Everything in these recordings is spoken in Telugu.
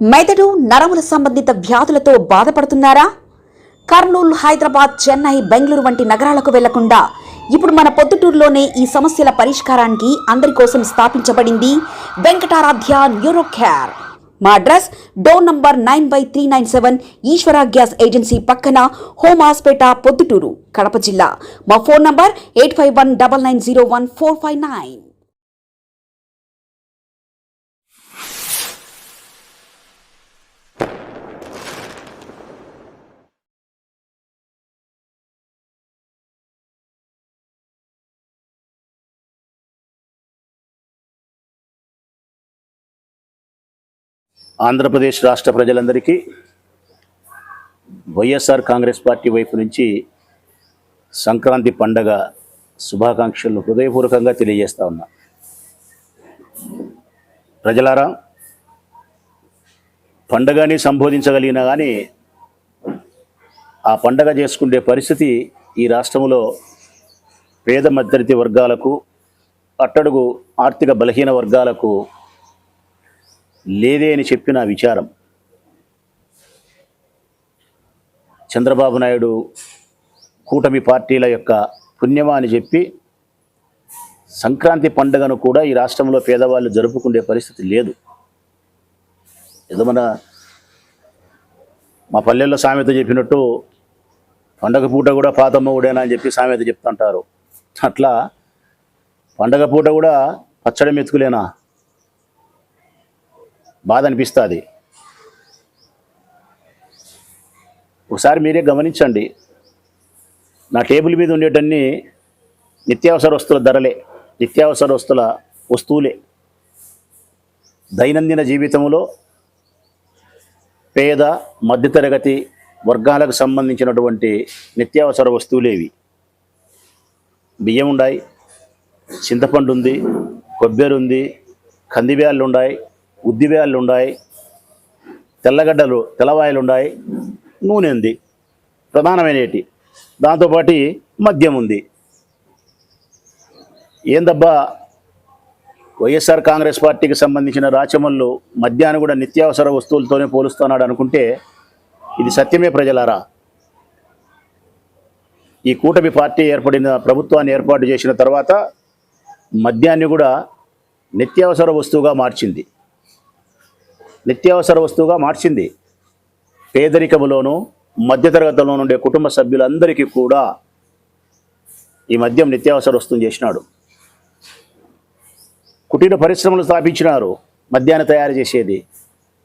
మెదడు నరముల సంబంధిత వ్యాధులతో బాధపడుతున్నారా? కర్నూలు, హైదరాబాద్, చెన్నై, బెంగళూరు వంటి నగరాలకు వెళ్లకుండా ఇప్పుడు మన పొద్దుటూరులోనే ఈ సమస్యల పరిష్కారానికి అందరి కోసం స్థాపించబడింది వెంకటారాధ్య న్యూరో కేర్. మా అడ్రస్ డోర్ నంబర్ 9/397 ఈశ్వర గ్యాస్ ఏజెన్సీ పక్కన, హోమ్ హాస్పేట, పొద్దుటూరు, కడప జిల్లా. మా ఫోన్ నంబర్ 8519901459. ఆంధ్రప్రదేశ్ రాష్ట్ర ప్రజలందరికీ వైఎస్ఆర్ కాంగ్రెస్ పార్టీ వైపు నుంచి సంక్రాంతి పండగ శుభాకాంక్షలు హృదయపూర్వకంగా తెలియజేస్తా ఉన్నా. ప్రజలారా, పండగని సంబోధించగలిగినా కానీ ఆ పండగ చేసుకునే పరిస్థితి ఈ రాష్ట్రంలో పేద మధ్యతరగతి వర్గాలకు, అట్టడుగు ఆర్థిక బలహీన వర్గాలకు లేదే అని చెప్పిన విచారం. చంద్రబాబు నాయుడు కూటమి పార్టీల యొక్క పుణ్యమా అని చెప్పి సంక్రాంతి పండుగను కూడా ఈ రాష్ట్రంలో పేదవాళ్ళు జరుపుకునే పరిస్థితి లేదు. ఏదో మా పల్లెల్లో సామెత చెప్పినట్టు పండగ పూట కూడా పాతమ్మ ఊడేనా అని చెప్పి సామెత చెప్తుంటారు. అట్లా పండగ పూట కూడా పచ్చడి మెతుకులేనా? బాధ అనిపిస్తుంది. ఒకసారి మీరే గమనించండి, నా టేబుల్ మీద ఉండేటన్ని నిత్యావసర వస్తువుల ధరలే, నిత్యావసర వస్తువులే. దైనందిన జీవితంలో పేద మధ్యతరగతి వర్గాలకు సంబంధించినటువంటి నిత్యావసర వస్తువులేవి. బియ్యం ఉన్నాయి, చింతపండు ఉంది, కొబ్బరి ఉంది, కందిబ్యాళ్ళు ఉన్నాయి, ఉద్దిబ్యాళ్ళు ఉన్నాయి, తెల్లగడ్డలు, తెల్లవాయలు ఉన్నాయి, నూనె ఉంది, ప్రధానమైనటి. దాంతోపాటు మద్యం ఉంది. ఏందబ్బా వైఎస్ఆర్ కాంగ్రెస్ పార్టీకి సంబంధించిన రాచమల్లు మద్యాన్ని కూడా నిత్యావసర వస్తువులతోనే పోలుస్తున్నాడు అనుకుంటే ఇది సత్యమే ప్రజలారా. ఈ కూటమి పార్టీ ప్రభుత్వాన్ని ఏర్పాటు చేసిన తర్వాత మద్యాన్ని కూడా నిత్యావసర వస్తువుగా మార్చింది. పేదరికములోనూ మధ్యతరగతిలో ఉండే కుటుంబ సభ్యులందరికీ కూడా ఈ మద్యం నిత్యావసర వస్తువుని చేసినాడు. కుటీర పరిశ్రమలు స్థాపించినారు. మద్యాన్ని తయారు చేసేది,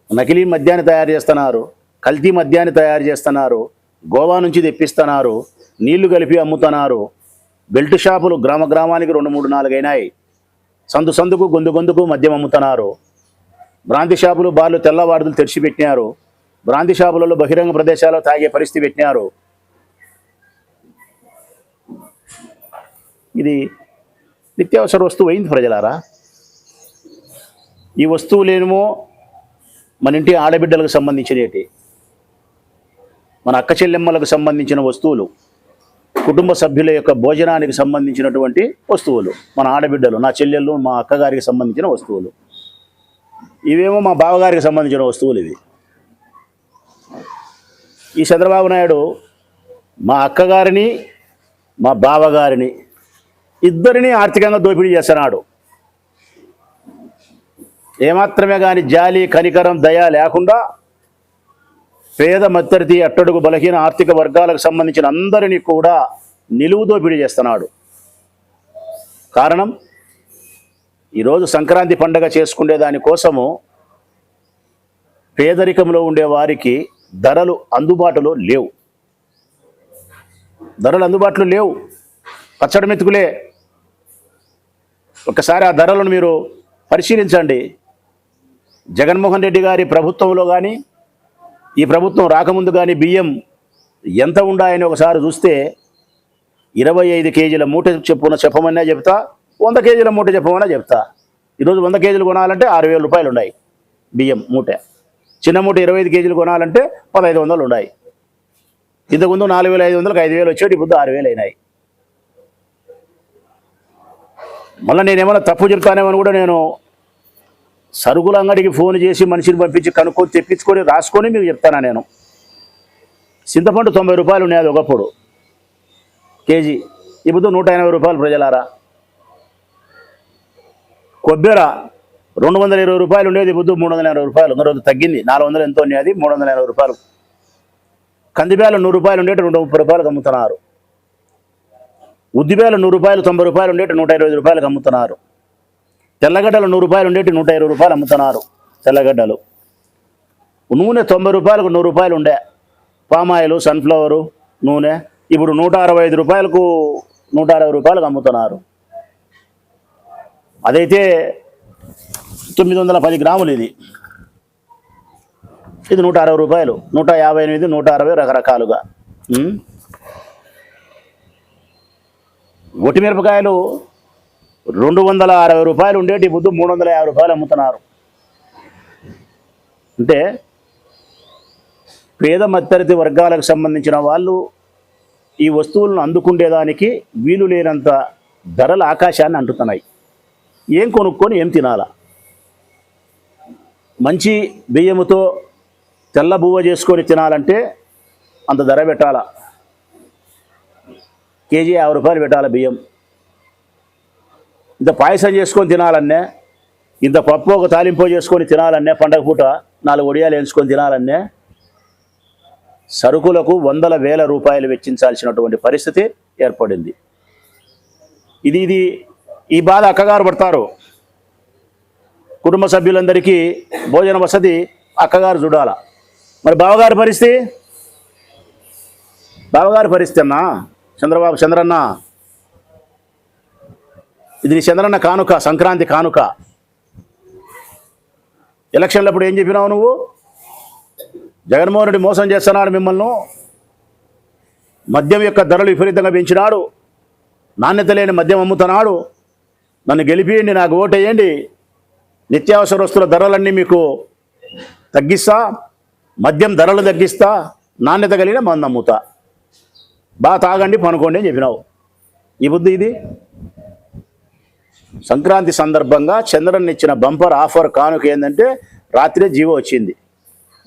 నకిలీ మద్యాన్ని తయారు చేస్తున్నారు, కల్తీ మద్యాన్ని తయారు చేస్తున్నారు, గోవా నుంచి తెప్పిస్తున్నారు, నీళ్లు కలిపి అమ్ముతున్నారు. బెల్ట్ షాపులు గ్రామానికి 2, 3, 4 అయినాయి. సందుకు గొంతుకు మద్యం అమ్ముతున్నారు. బ్రాంతి షాపులు, బార్లు, తెల్లవారుదులు తెరిచిపెట్టినారు. బ్రాంతి షాపులలో బహిరంగ ప్రదేశాల్లో తాగే పరిస్థితి పెట్టినారు. ఇది నిత్యావసర వస్తువు అయింది ప్రజలారా. ఈ వస్తువులేమో మన ఇంటి ఆడబిడ్డలకు సంబంధించినవి, మన అక్క చెల్లెమ్మలకు సంబంధించిన వస్తువులు, కుటుంబ సభ్యుల యొక్క భోజనానికి సంబంధించినటువంటి వస్తువులు, మన ఆడబిడ్డలు, నా చెల్లెళ్ళు, మా అక్కగారికి సంబంధించిన వస్తువులు. ఇవేమో మా బావగారికి సంబంధించిన వస్తువులు. ఇవి ఈ చంద్రబాబు నాయుడు మా అక్కగారిని, మా బావగారిని ఇద్దరిని ఆర్థికంగా దోపిడీ చేస్తున్నాడు. ఏమాత్రమే కానీ జాలి, కనికరం, దయ లేకుండా పేద మధ్యతరగతి, అట్టడుగు బలహీన ఆర్థిక వర్గాలకు సంబంధించిన అందరినీ కూడా నిలువు దోపిడీ చేస్తున్నాడు. కారణం, ఈరోజు సంక్రాంతి పండుగ చేసుకునే దానికోసము పేదరికంలో ఉండే వారికి ధరలు అందుబాటులో లేవు. పచ్చడి మెతుకులే. ఒకసారి ఆ ధరలను మీరు పరిశీలించండి. జగన్మోహన్ రెడ్డి గారి ప్రభుత్వంలో కానీ, ఈ ప్రభుత్వం రాకముందు కానీ బియ్యం ఎంత ఉండాయని ఒకసారి చూస్తే 25 కేజీల మూట చెప్పమన్నా చెప్తా, 100 కేజీల మూట చెప్పమన్నా చెప్తా. ఈరోజు 100 కేజీలు కొనాలంటే 6,000 రూపాయలు ఉన్నాయి బియ్యం మూట. చిన్న మూట 25 కేజీలు కొనాలంటే 1,500 ఉన్నాయి. ఇంతకుముందు 4,500కి 5,000 వచ్చేటి, ఇప్పుడు 6,000 అయినాయి. మళ్ళీ నేనేమన్నా తప్పు చెప్తానేమని కూడా నేను సరుకుల అంగడికి ఫోన్ చేసి మనిషిని పంపించి కనుక్కొని తెప్పించుకొని రాసుకొని మీకు చెప్తానా నేను. చింతపండు 90 రూపాయలు ఉండేది ఒకప్పుడు కేజీ, ఇప్పుడు 180 రూపాయలు ప్రజలారా. కొబ్బెర 220 రూపాయలు ఉండేది, ఇప్పుడు 380 రూపాయలు. రోజు తగ్గింది, 400 ఎంతో ఉండేది, 380 రూపాయలు. కందిబేలు 100 రూపాయలు ఉండేటి 230 రూపాయలకు అమ్ముతున్నారు. ఉద్దిబేలు 100 రూపాయలు 90 రూపాయలు ఉండేటి 125 రూపాయలకు అమ్ముతున్నారు. తెల్లగడ్డలు 100 రూపాయలు ఉండేటి 120 రూపాయలు అమ్ముతున్నారు తెల్లగడ్డలు. నూనె 90 రూపాయలకు 100 రూపాయలు ఉండే, పామాయిల్ సన్ఫ్లవరు నూనె ఇప్పుడు 165 రూపాయలకు 160 రూపాయలకు అమ్ముతున్నారు. అదైతే 910 గ్రాములు, ఇది 160 రూపాయలు, 158, 160 రకరకాలుగా. ఒటిమిరపకాయలు 260 రూపాయలు ఉండేటి, ఇప్పుడు 350 రూపాయలు అమ్ముతున్నారు. అంటే పేద మధ్యతరగతి వర్గాలకు సంబంధించిన వాళ్ళు ఈ వస్తువులను అందుకుండేదానికి వీలు లేనంత ధరల ఆకాశాన్ని అంటుతున్నాయి. ఏం కొనుక్కొని ఏం తినాలా? మంచి బియ్యముతో తెల్ల బువ్వ చేసుకొని తినాలంటే అంత ధర పెట్టాలా. కేజీ 50 రూపాయలు పెట్టాలి బియ్యం. ఇంత పాయసం చేసుకొని తినాలన్నే, ఇంత పప్పు ఒక తాలింపు చేసుకొని తినాలన్నే, పండగ పూట 4 వడియాలు వేయించుకొని తినాలన్నే సరుకులకు వందల వేల రూపాయలు వెచ్చించాల్సినటువంటి పరిస్థితి ఏర్పడింది. ఇది ఈ బాధ అక్కగారు పడతారు. కుటుంబ సభ్యులందరికీ భోజన వసతి అక్కగారు చూడాల. మరి బావగారి పరిస్థితి అన్నా చంద్రన్న, ఇది నీ చంద్రన్న కానుక, సంక్రాంతి కానుక. ఎలక్షన్లప్పుడు ఏం చెప్పినావు నువ్వు? జగన్మోహన్ రెడ్డి మోసం చేస్తున్నాడు మిమ్మల్ని, మద్యం యొక్క ధరలు విపరీతంగా పెంచినాడు, నాణ్యత లేని మద్యం అమ్ముతున్నాడు, నన్ను గెలిపియండి, నాకు ఓటేయండి, నిత్యావసర వస్తువుల ధరలన్నీ మీకు తగ్గిస్తా, మద్యం ధరలు తగ్గిస్తా, నాణ్యత కలిగిన మందు అమ్ముతా, బాగా తాగండి పనుకోండి అని చెప్పినావు. ఈ బుద్ధి ఇది. సంక్రాంతి సందర్భంగా చంద్రన్ ఇచ్చిన బంపర్ ఆఫర్ కానుక ఏంటంటే రాత్రే జీవో వచ్చింది,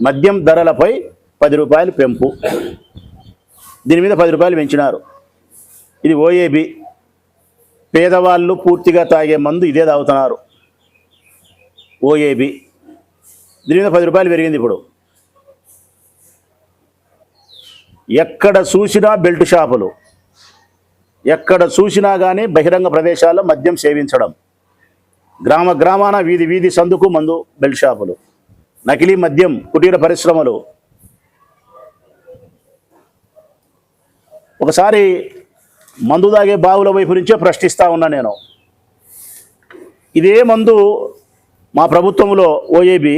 మద్యం ధరలపై 10 రూపాయలు పెంపు. దీని మీద 10 రూపాయలు పెంచినారు. ఇది ఓఏబి, పేదవాళ్ళు పూర్తిగా తాగే మందు ఇదే తాగుతున్నారు. ఓఏబి దీని మీద 10 రూపాయలు పెరిగింది. ఇప్పుడు ఎక్కడ చూసినా బెల్ట్ షాపులు, ఎక్కడ చూసినా కానీ బహిరంగ ప్రదేశాల్లో మద్యం సేవించడం, గ్రామాన వీధి సందుకు మందు బెల్ట్ షాపులు, నకిలీ మద్యం, కుటీర పరిశ్రమలు. ఒకసారి మందు తాగే బావుల వైపు నుంచే ప్రశ్నిస్తూ ఉన్నా నేను. ఇదే మందు మా ప్రభుత్వంలో ఓఏబి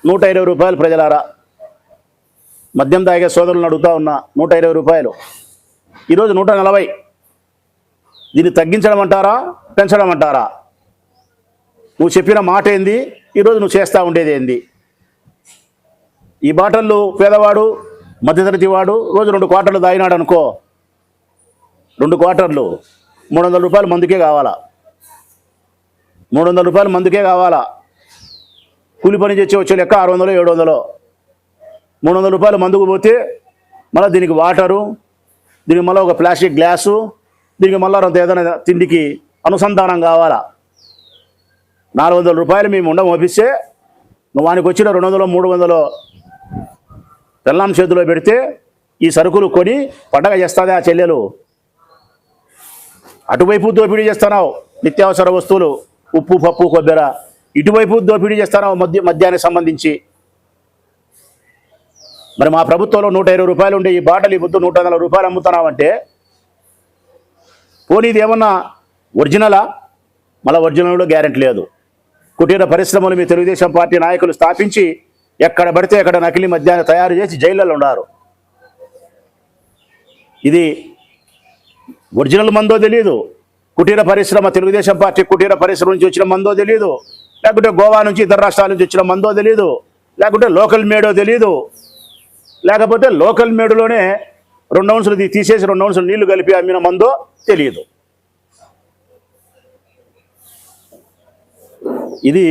120 రూపాయలు ప్రజలారా. మద్యం తాగే సోదరులను అడుగుతా ఉన్నా, 120 రూపాయలు, ఈరోజు 140. దీన్ని తగ్గించడం అంటారా, పెంచడం అంటారా? నువ్వు చెప్పిన మాట ఏంది, ఈరోజు నువ్వు చేస్తూ ఉండేది ఏంది? ఈ బాటళ్ళు పేదవాడు మధ్యతరగతి వాడు రోజు 2 క్వార్టర్లు తాగినాడు అనుకో, 2 క్వార్టర్లు 300 రూపాయలు మందుకే కావాలా, 300 రూపాయలు మందుకే కావాలా. కూలి పని చేసి వచ్చే లెక్క 600 700. 300 రూపాయలు మందుకు పోతే మళ్ళీ దీనికి వాటరు, దీనికి మళ్ళీ ఒక ప్లాస్టిక్ గ్లాసు, దీనికి మళ్ళీ అంత ఏదైనా తిండికి అనుసంధానం కావాలా. 400 రూపాయలు మేము పంపిస్తే నువ్వు వానికి వచ్చిన 200 300 పెళ్ళాం చేతిలో పెడితే ఈ సరుకులు కొని పండగ చేస్తుంది ఆ చెల్లెలు. అటువైపు దోపిడీ చేస్తున్నావు నిత్యావసర వస్తువులు, ఉప్పు పప్పు కొబ్బెర, ఇటువైపు దోపిడీ చేస్తున్నావు మద్యానికి సంబంధించి. మరి మా ప్రభుత్వంలో 120 రూపాయలు ఉండే ఈ బాటలు ఈ బుద్ధు 140 రూపాయలు అమ్ముతున్నావంటే పోనీ ఇది ఏమన్నా ఒరిజినలా? మళ్ళీ ఒరిజినల్లో గ్యారెంటీ లేదు. కుటీర పరిశ్రమలు మీ తెలుగుదేశం పార్టీ నాయకులు స్థాపించి ఎక్కడ పడితే అక్కడ నకిలీ మద్యాన్ని తయారు చేసి జైళ్ళలో ఉన్నారు. ఇది ఒరిజినల్ మందో తెలియదు, కుటీర పరిశ్రమ తెలుగుదేశం పార్టీ కుటీర పరిశ్రమ నుంచి వచ్చిన మందో తెలియదు, లేకుంటే గోవా నుంచి ఇతర రాష్ట్రాల నుంచి వచ్చిన మందో తెలియదు, లేకుంటే లోకల్ మేడో తెలియదు, లేకపోతే లోకల్ మేడులోనే 2 ఔన్సులు తీసేసి 2 ఔన్సులు నీళ్లు కలిపి అమ్మిన మందో తెలియదు. ఇది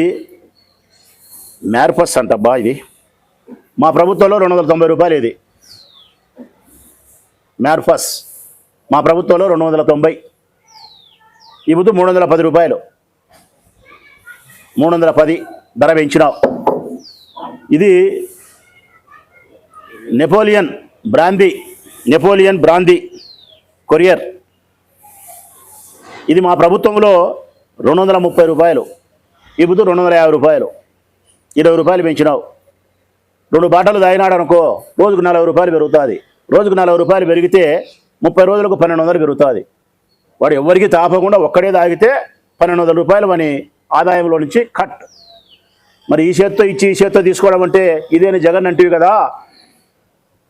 మ్యార్ఫస్ అంటబ్బా ఇది. మా ప్రభుత్వంలో 290 రూపాయలు ఇది మ్యార్ఫస్. మా ప్రభుత్వంలో 290. ఈ బుద్ధు 310 రూపాయలు, 310 ధర పెంచినావు. ఇది నెపోలియన్ బ్రాందీ కొరియర్. ఇది మా ప్రభుత్వంలో 230 రూపాయలు. ఈ బుద్ధు 250 రూపాయలు, 20 రూపాయలు పెంచినావు. 2 బాటలు తాగినాడు అనుకో, రోజుకు 40 రూపాయలు పెరుగుతుంది. రోజుకు 40 రూపాయలు పెరిగితే 30 రోజులకు 1200 పెరుగుతుంది. వాడు ఎవరికి తాపకుండా ఒక్కడే తాగితే 1200 రూపాయలు అని ఆదాయంలో నుంచి కట్. మరి ఈ చేత్తో ఇచ్చి ఈ చేత్తో తీసుకోవడం అంటే ఇదేని జగన్ అంటివి కదా.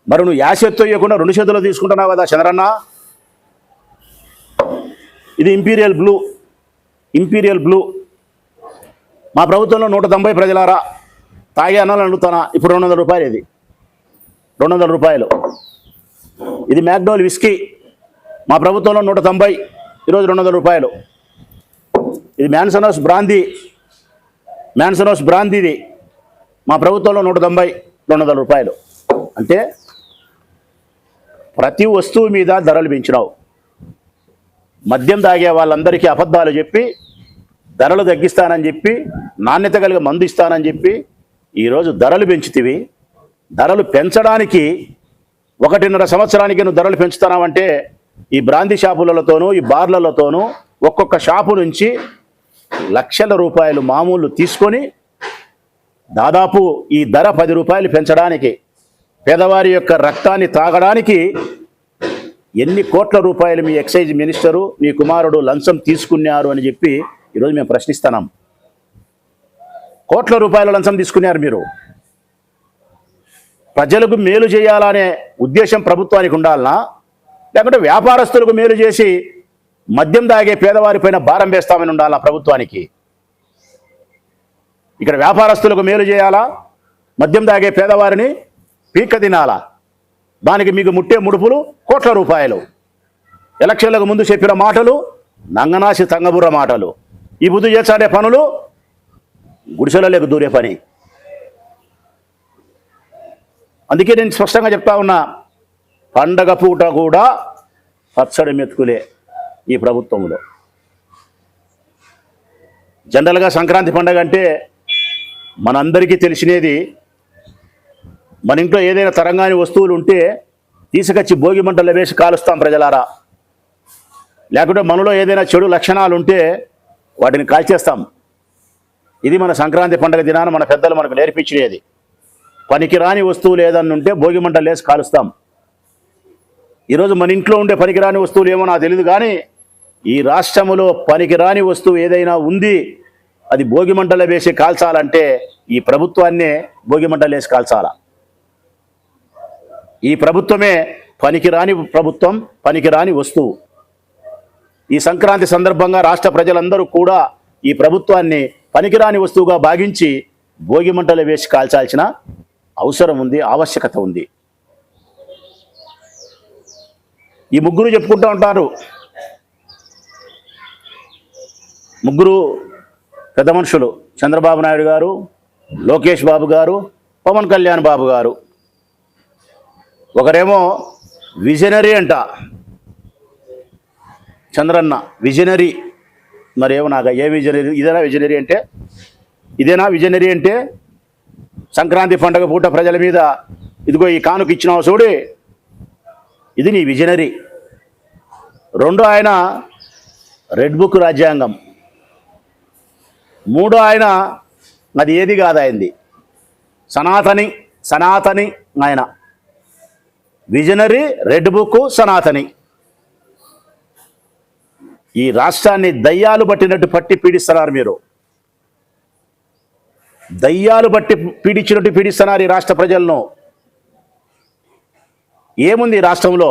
మరి నువ్వు యా చేత్తో ఇవ్వకుండా 2 చేతుల్లో తీసుకుంటున్నావు కదా చంద్రన్న. ఇది ఇంపీరియల్ బ్లూ. మా ప్రభుత్వంలో 190 ప్రజలారా తాగే అన్నాలు అడుగుతానా. ఇప్పుడు 200 రూపాయలు. ఇది 200 రూపాయలు. ఇది మ్యాక్డోల్ విస్కీ. మా ప్రభుత్వంలో 190, ఈరోజు 200 రూపాయలు. ఇది మ్యాన్సనోస్ బ్రాందీ. ఇది మా ప్రభుత్వంలో 190, 200 రూపాయలు. అంటే ప్రతి వస్తువు మీద ధరలు పెంచినావు. మద్యం తాగే వాళ్ళందరికీ అబద్ధాలు చెప్పి ధరలు తగ్గిస్తానని చెప్పి, నాణ్యత కలిగి మందు ఇస్తానని చెప్పి ఈరోజు ధరలు పెంచుతీవి. ధరలు పెంచడానికి 1.5 సంవత్సరానికి నువ్వు ధరలు పెంచుతున్నావంటే ఈ బ్రాందీ షాపులతోనూ ఈ బార్లతోనూ ఒక్కొక్క షాపు నుంచి లక్షల రూపాయలు మామూలు తీసుకొని దాదాపు ఈ ధర 10 రూపాయలు పెంచడానికి, పేదవారి యొక్క రక్తాన్ని తాగడానికి ఎన్ని కోట్ల రూపాయలు మీ ఎక్సైజ్ మినిస్టరు మీ కుమారుడు లంచం తీసుకున్నారు అని చెప్పి ఈరోజు మేము ప్రశ్నిస్తున్నాం. కోట్ల రూపాయల లంచం తీసుకున్నారు మీరు. ప్రజలకు మేలు చేయాలనే ఉద్దేశం ప్రభుత్వానికి ఉండాలనా, లేకుంటే వ్యాపారస్తులకు మేలు చేసి మద్యం తాగే పేదవారిపైన భారం వేస్తామని ఉండాలా ప్రభుత్వానికి? ఇక్కడ వ్యాపారస్తులకు మేలు చేయాలా, మద్యం తాగే పేదవారిని పీక్క తినాలా? దానికి మీకు ముట్టే ముడుపులు కోట్ల రూపాయలు. ఎలక్షన్లకు ముందు చెప్పిన మాటలు నంగనాసి తంగబుర్ర మాటలు. ఈ బుద్ధి చేసాడే పనులు గుడిసెలలోకి దూరే పని. అందుకే నేను స్పష్టంగా చెప్తా ఉన్నా, పండగ పూట కూడా పచ్చడి మెతుకులే ఈ ప్రభుత్వంలో. జనరల్గా సంక్రాంతి పండగ అంటే మనందరికీ తెలిసినది, మన ఇంట్లో ఏదైనా తరంగాని వస్తువులు ఉంటే తీసుకొచ్చి భోగి మంటల్లో వేసి కాలుస్తాం ప్రజలారా. లేకుంటే మనలో ఏదైనా చెడు లక్షణాలు ఉంటే వాటిని కాల్చేస్తాం. ఇది మన సంక్రాంతి పండుగ దినాన మన పెద్దలు మనకు నేర్పించినది. పనికిరాని వస్తువులు ఏదన్నా ఉంటే భోగి మంటలు వేసి కాలుస్తాం. ఈరోజు మన ఇంట్లో ఉండే పనికిరాని వస్తువులు ఏమో నాకు తెలియదు, కానీ ఈ రాష్ట్రంలో పనికిరాని వస్తువు ఏదైనా ఉంది అది భోగి మంటలు వేసి కాల్చాలంటే ఈ ప్రభుత్వాన్నే భోగి మంటలు వేసి కాల్చాలా. ఈ ప్రభుత్వమే పనికిరాని ప్రభుత్వం, పనికిరాని వస్తువు. ఈ సంక్రాంతి సందర్భంగా రాష్ట్ర ప్రజలందరూ కూడా ఈ ప్రభుత్వాన్ని పనికిరాని వస్తువుగా భావించి భోగి మంటలు వేసి కాల్చాల్సిన అవసరం ఉంది, ఆవశ్యకత ఉంది. ఈ ముగ్గురు చెప్పుకుంటూ ఉంటారు, ముగ్గురు పెద్ద మనుషులు, చంద్రబాబు నాయుడు గారు, లోకేష్ బాబు గారు, పవన్ కళ్యాణ్ బాబు గారు. ఒకరేమో విజనరీ అంట, చంద్రన్న విజనరీ. మరేమో నాకు ఏ విజనరీ, ఇదేనా విజనరీ అంటే సంక్రాంతి పండుగ పూట ప్రజల మీద ఇదిగో ఈ కానుక ఇచ్చినావు చూడు, ఇది నీ విజనరీ. రెండో ఆయన రెడ్ బుక్ రాజ్యాంగం. మూడో ఆయన అది ఏది కాదు, అయింది సనాతని ఆయన. Visionary, red book, Sanatani. ఈ రాష్ట్రాన్ని దయ్యాలు పట్టినట్టు పట్టి పీడిస్తున్నారు మీరు. దయ్యాలు బట్టి పీడించినట్టు పీడిస్తున్నారు ఈ రాష్ట్ర ప్రజలను. ఏముంది ఈ రాష్ట్రంలో?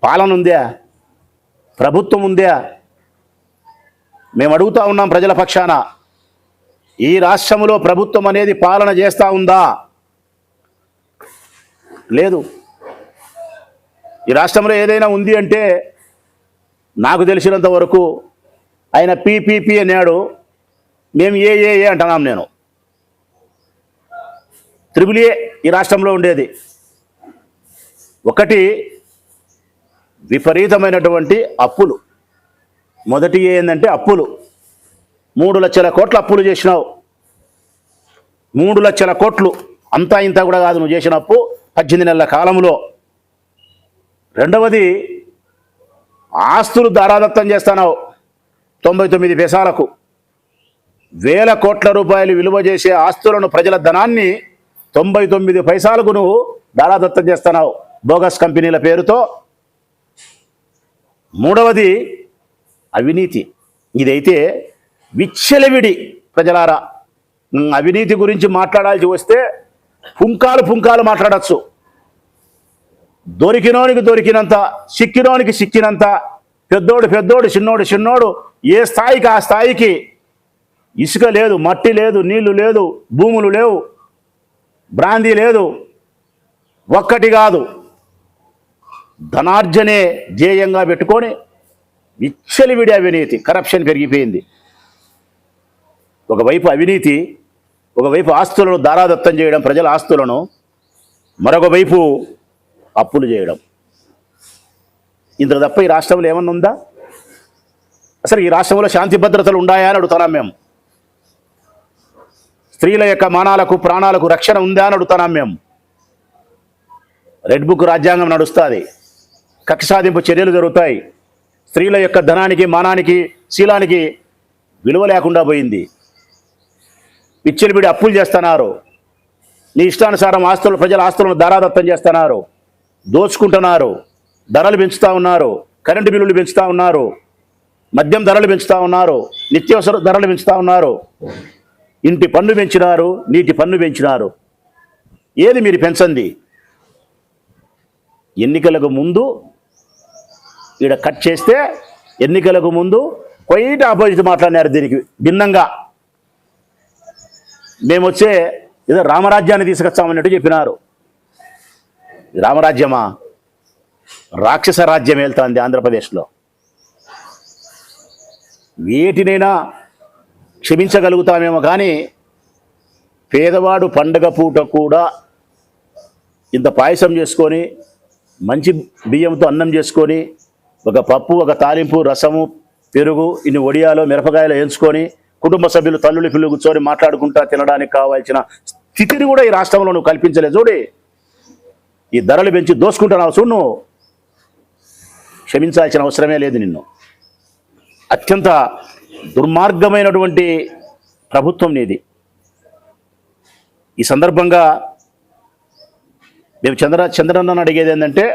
పాలన ఉందా? ప్రభుత్వం ఉందా? మేము అడుగుతా ఉన్నాం ప్రజల పక్షాన, ఈ రాష్ట్రంలో ప్రభుత్వం అనేది పాలన చేస్తూ ఉందా? లేదు. ఈ రాష్ట్రంలో ఏదైనా ఉంది అంటే నాకు తెలిసినంత వరకు ఆయన పీపీపీ అన్నాడు, మేము ఏ అంటున్నాం. నేను త్రిబులే ఈ రాష్ట్రంలో ఉండేది. ఒకటి విపరీతమైనటువంటి అప్పులు. మొదటి ఏంటంటే అప్పులు. 3 లక్షల కోట్ల అప్పులు చేసినావు. 3 లక్షల కోట్లు అంతా ఇంత కూడా కాదు నువ్వు చేసిన అప్పు 18 నెలల కాలంలో. రెండవది ఆస్తులు దారాదత్తం చేస్తున్నావు 99 పైసలకు. వేల కోట్ల రూపాయలు విలువ చేసే ఆస్తులను, ప్రజల ధనాన్ని 99 పైసలకు నువ్వు దారాదత్తం చేస్తున్నావు బోగస్ కంపెనీల పేరుతో. మూడవది అవినీతి. ఇదైతే విచ్చలవిడి. ప్రజలారా, అవినీతి గురించి మాట్లాడాల్సి వస్తే పుంకాలు మాట్లాడచ్చు. దొరికినోనికి దొరికినంత, సిక్కినోనికి సిక్కినంత, పెద్దోడు చిన్నోడు ఏ స్థాయికి ఆ స్థాయికి. ఇసుక లేదు, మట్టి లేదు, నీళ్లు లేదు, భూములు లేవు, బ్రాందీ లేదు. ఒక్కటి కాదు, ధనార్జనే ధ్యేయంగా పెట్టుకొని విచ్చలివిడి అవినీతి, కరప్షన్ పెరిగిపోయింది. ఒకవైపు అవినీతి, ఒకవైపు ఆస్తులను దారాదత్తం చేయడం, ప్రజల ఆస్తులను, మరొక వైపు అప్పులు చేయడం. ఇంతకు తప్ప ఈ రాష్ట్రంలో ఏమన్నా ఉందా? అసలు ఈ రాష్ట్రంలో శాంతి భద్రతలు ఉన్నాయా అని అడుగుతున్నాం మేము. స్త్రీల యొక్క మానాలకు, ప్రాణాలకు రక్షణ ఉందా అని అడుగుతున్నాం మేము. రెడ్ బుక్ రాజ్యాంగం నడుస్తుంది, కక్ష సాధింపు చర్యలు జరుగుతాయి. స్త్రీల యొక్క ధనానికి, మానానికి, శీలానికి విలువ లేకుండా పోయింది. విచ్చలవిడి అప్పులు చేస్తున్నారు. నీ ఇష్టానుసారం ఆస్తులు, ప్రజల ఆస్తులను దారాదత్తం చేస్తున్నారు, దోచుకుంటున్నారు, ధరలు పెంచుతూ ఉన్నారు, కరెంటు బిల్లులు పెంచుతూ ఉన్నారు, మద్యం ధరలు పెంచుతూ ఉన్నారు, నిత్యావసర ధరలు పెంచుతూ ఉన్నారు, ఇంటి పన్ను పెంచినారు, నీటి పన్ను పెంచినారు. ఏది మీరు పెంచండి? ఎన్నికలకు ముందు ఈడ కట్ చేస్తే, ఎన్నికలకు ముందు క్వైట్ ఆపోజిట్ మాట్లాడినారు. దీనికి భిన్నంగా మేము వచ్చే ఏదో రామరాజ్యాన్ని తీసుకొచ్చామన్నట్టు చెప్పినారు. రామరాజ్యమా? రాక్షస రాజ్యం వెళ్తుంది ఆంధ్రప్రదేశ్లో. వేటినైనా క్షమించగలుగుతామేమో కానీ పేదవాడు పండగ పూట కూడా ఇంత పాయసం చేసుకొని, మంచి బియ్యంతో అన్నం చేసుకొని, ఒక పప్పు, ఒక తాలింపు, రసము, పెరుగు, ఇన్ని వడియాలో మిరపకాయలు వేయించుకొని, కుటుంబ సభ్యులు తల్లులు పిల్లలు కూర్చొని మాట్లాడుకుంటా తినడానికి కావాల్సిన స్థితిని కూడా ఈ రాష్ట్రంలో నువ్వు కల్పించలేదు. చూడే, ఈ ధరలు పెంచి దోసుకుంటున్నావు. చూడు, నువ్వు క్షమించాల్సిన అవసరమే లేదు నిన్ను. అత్యంత దుర్మార్గమైనటువంటి ప్రభుత్వం నీది. ఈ సందర్భంగా మేము చంద్రన్నను అడిగేది ఏంటంటే,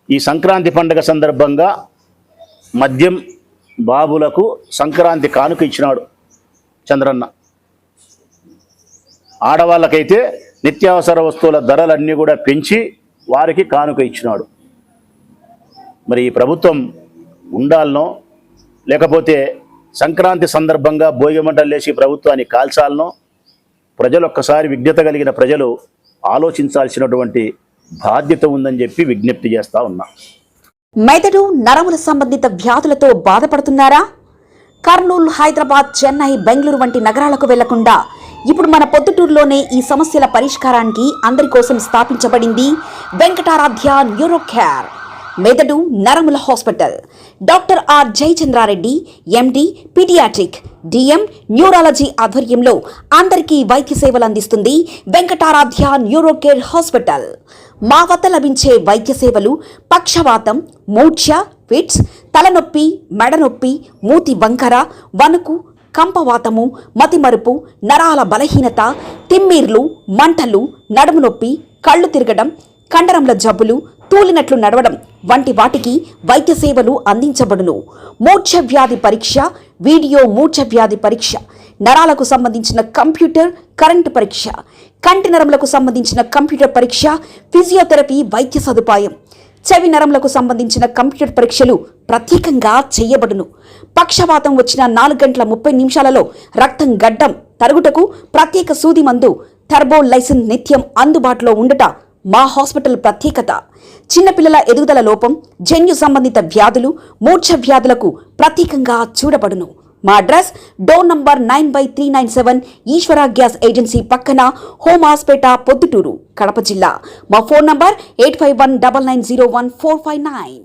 ఈ సంక్రాంతి పండుగ సందర్భంగా మద్యం బాబులకు సంక్రాంతి కానుక ఇచ్చినాడు చంద్రన్న. ఆడవాళ్ళకైతే నిత్యావసర వస్తువుల ధరలన్నీ కూడా పెంచి వారికి కానుక ఇచ్చినాడు. మరి ఈ ప్రభుత్వం ఉండాలనో, లేకపోతే సంక్రాంతి సందర్భంగా భోగిమంటలు లేచి ప్రభుత్వాన్ని కాల్చాలనో, ప్రజలు ఒక్కసారి విజ్ఞత కలిగిన ప్రజలు ఆలోచించాల్సినటువంటి బాధ్యత ఉందని చెప్పి విజ్ఞప్తి చేస్తా ఉన్నా. మెదడు, నరముల సంబంధిత వ్యాధులతో బాధపడుతున్నారా? కర్నూలు, హైదరాబాద్, చెన్నై, బెంగళూరు వంటి నగరాలకు వెళ్లకుండా ఇప్పుడు మన పొద్దుటూరులోనే ఈ సమస్యల పరిష్కారానికి అందరి కోసం స్థాపించబడింది వెంకటారాధ్య న్యూరో కేర్ మెదడు నరముల hospital. Doctor R Jayachandrareddy, MD, paediatric, DM, neurology ఆధ్వర్యంలో అందరికీ వైద్య సేవలు అందిస్తుంది వెంకటారాధ్య న్యూరో కేర్ హాస్పిటల్. మా వద్ద లభించే వైద్య సేవలు పక్షవాతం, మూర్ఛ, ఫిట్స్, తలనొప్పి, మెడనొప్పి, మూతి వంకర, వణుకు, కంపవాతము, మతిమరుపు, నరాల బలహీనత, తిమ్మిర్లు, మంటలు, నడుము నొప్పి, కళ్ళు తిరగడం, కండరంల జబ్బులు, తూలినట్లు నడవడం వంటి వాటికి వైద్య సేవలు అందించబడును. మూర్ఛ వ్యాధి పరీక్ష, వీడియో మూర్ఛ వ్యాధి పరీక్ష, నరాలకు సంబంధించిన కంప్యూటర్ కరెంటు పరీక్ష, కంటి నరములకు సంబంధించిన కంప్యూటర్ పరీక్ష, ఫిజియోథెరపీ వైద్య సదుపాయం, చెవి నరములకు సంబంధించిన కంప్యూటర్ పరీక్షలు ప్రత్యేకంగా చేయబడును. పక్షవాతం వచ్చిన 4 గంటల 30 నిమిషాలలో రక్తం గడ్డం తరుగుటకు ప్రత్యేక సూది మందు థర్బోలైసిన్ నిత్యం అందుబాటులో ఉండట మా హాస్పిటల్ ప్రత్యేకత. చిన్నపిల్లల ఎదుగుదల లోపం, జన్యు సంబంధిత వ్యాధులు, మూర్ఛ వ్యాధులకు ప్రత్యేకంగా చూడబడును. మా అడ్రస్ డోర్ నంబర్ 9/397 ఈశ్వర గ్యాస్ ఏజెన్సీ పక్కన హోమ్ హాస్పేట పొద్దుటూరు కడప జిల్లా. మా ఫోన్ నంబర్ 8519901459.